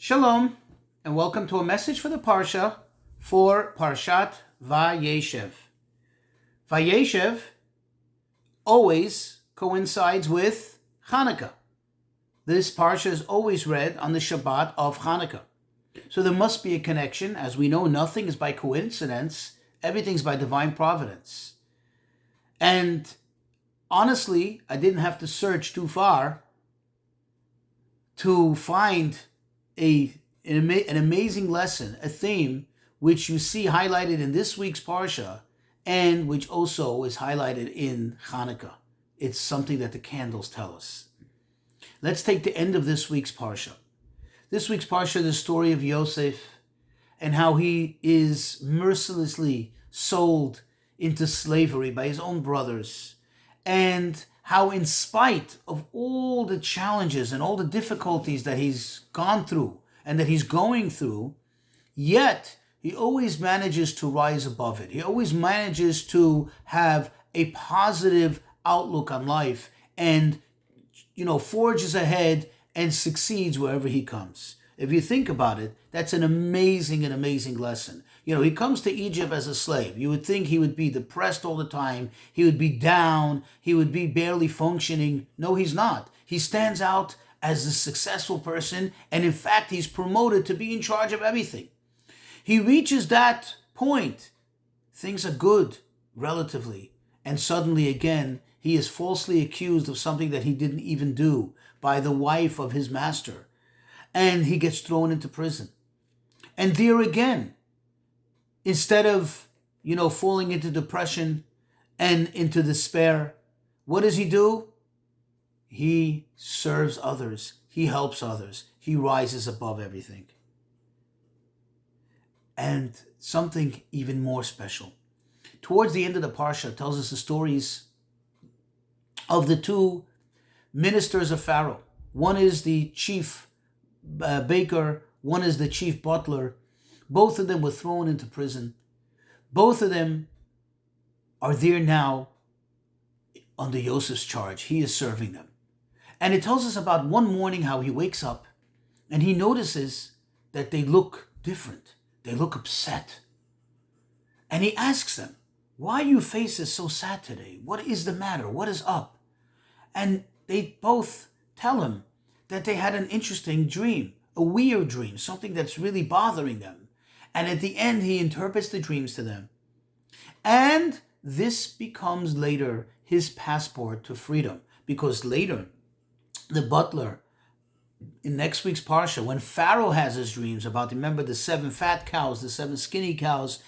Shalom, and welcome to a message for the Parsha for Parshat Vayeshev. Vayeshev always coincides with Hanukkah. This Parsha is always read on the Shabbat of Hanukkah. So there must be a connection. As we know, nothing is by coincidence. Everything's by divine providence. And honestly, I didn't have to search too far to find an amazing lesson, a theme, which you see highlighted in this week's Parsha and which also is highlighted in Hanukkah. It's something that the candles tell us. Let's take the end of this week's Parsha. This week's Parsha is the story of Yosef and how he is mercilessly sold into slavery by his own brothers, and how in spite of all the challenges and all the difficulties that he's gone through and that he's going through, yet he always manages to rise above it. He always manages to have a positive outlook on life and, forges ahead and succeeds wherever he comes. If you think about it, that's an amazing lesson. He comes to Egypt as a slave. You would think he would be depressed all the time. He would be down. He would be barely functioning. No, he's not. He stands out as a successful person, and in fact, he's promoted to be in charge of everything. He reaches that point. Things are good, relatively, and suddenly again, he is falsely accused of something that he didn't even do by the wife of his master, and he gets thrown into prison. And there again, instead of, falling into depression and into despair, what does he do? He serves others. He helps others. He rises above everything. And something even more special. Towards the end of the Parsha, it tells us the stories of the two ministers of Pharaoh. One is the chief baker. One is the chief butler. Both of them were thrown into prison. Both of them are there now under Yosef's charge. He is serving them. And it tells us about one morning how he wakes up and he notices that they look different. They look upset. And he asks them, "Why are your faces so sad today? What is the matter? What is up?" And they both tell him that they had an interesting dream, a weird dream, something that's really bothering them. And at the end, he interprets the dreams to them. And this becomes later his passport to freedom, because later, the butler, in next week's Parsha, when Pharaoh has his dreams about, remember, the 7 fat cows, the 7 skinny cows,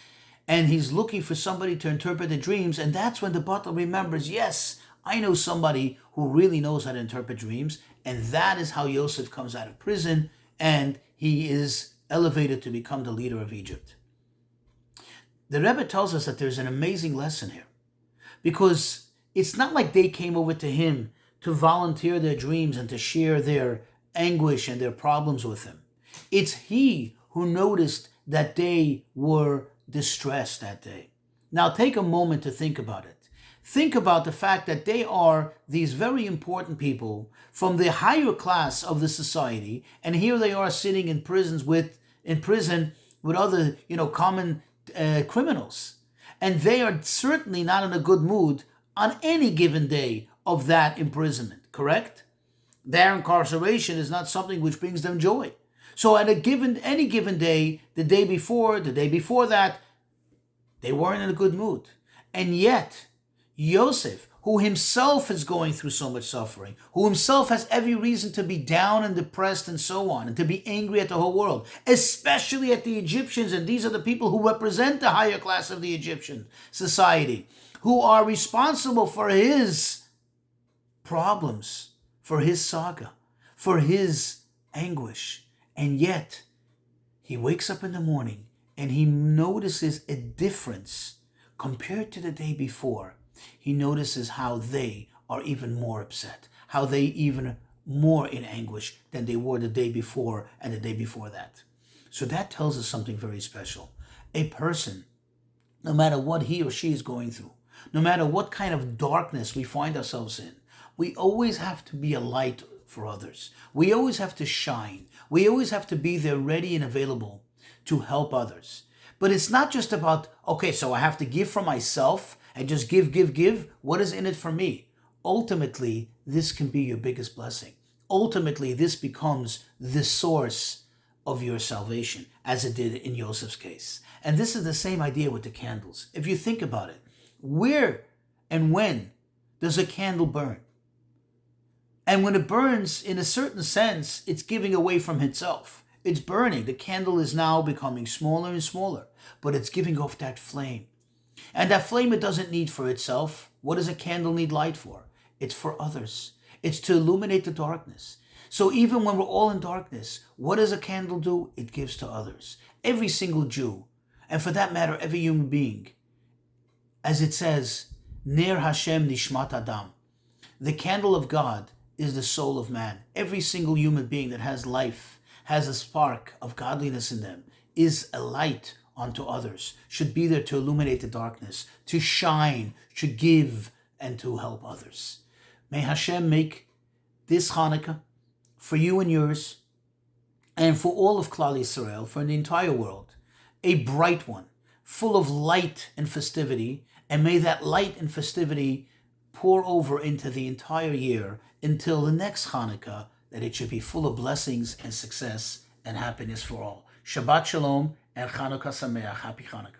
and he's looking for somebody to interpret the dreams, and that's when the butler remembers, yes, I know somebody who really knows how to interpret dreams, and that is how Yosef comes out of prison, and he is elevated to become the leader of Egypt. The Rebbe tells us that there's an amazing lesson here, because it's not like they came over to him to volunteer their dreams and to share their anguish and their problems with him. It's he who noticed that they were distressed that day. Now take a moment to think about it. Think about the fact that they are these very important people from the higher class of the society, and here they are sitting in prison with other, common criminals. And they are certainly not in a good mood on any given day of that imprisonment, correct? Their incarceration is not something which brings them joy. So at any given day, the day before that, they weren't in a good mood. And yet, Yosef, who himself is going through so much suffering, who himself has every reason to be down and depressed and so on, and to be angry at the whole world, especially at the Egyptians, and these are the people who represent the higher class of the Egyptian society, who are responsible for his problems, for his saga, for his anguish. And yet, he wakes up in the morning and he notices a difference compared to the day before. He notices how they are even more upset, how they even more in anguish than they were the day before and the day before that. So that tells us something very special. A person, no matter what he or she is going through, no matter what kind of darkness we find ourselves in, we always have to be a light for others. We always have to shine. We always have to be there ready and available to help others. But it's not just about, okay, so I have to give from myself and just give, give, give. What is in it for me? Ultimately, this can be your biggest blessing. Ultimately, this becomes the source of your salvation, as it did in Joseph's case. And this is the same idea with the candles. If you think about it, where and when does a candle burn? And when it burns, in a certain sense, it's giving away from itself. It's burning. The candle is now becoming smaller and smaller, but it's giving off that flame. And that flame it doesn't need for itself. What does a candle need light for? It's for others. It's to illuminate the darkness. So even when we're all in darkness, what does a candle do? It gives to others. Every single Jew, and for that matter, every human being, as it says, Ner Hashem Nishmat Adam. The candle of God is the soul of man. Every single human being that has life, has a spark of godliness in them, is a light unto others, should be there to illuminate the darkness, to shine, to give, and to help others. May Hashem make this Hanukkah for you and yours, and for all of Klal Yisrael, for the entire world, a bright one, full of light and festivity, and may that light and festivity pour over into the entire year until the next Hanukkah, that it should be full of blessings and success and happiness for all. Shabbat Shalom and Chanukah Sameach. Happy Hanukkah.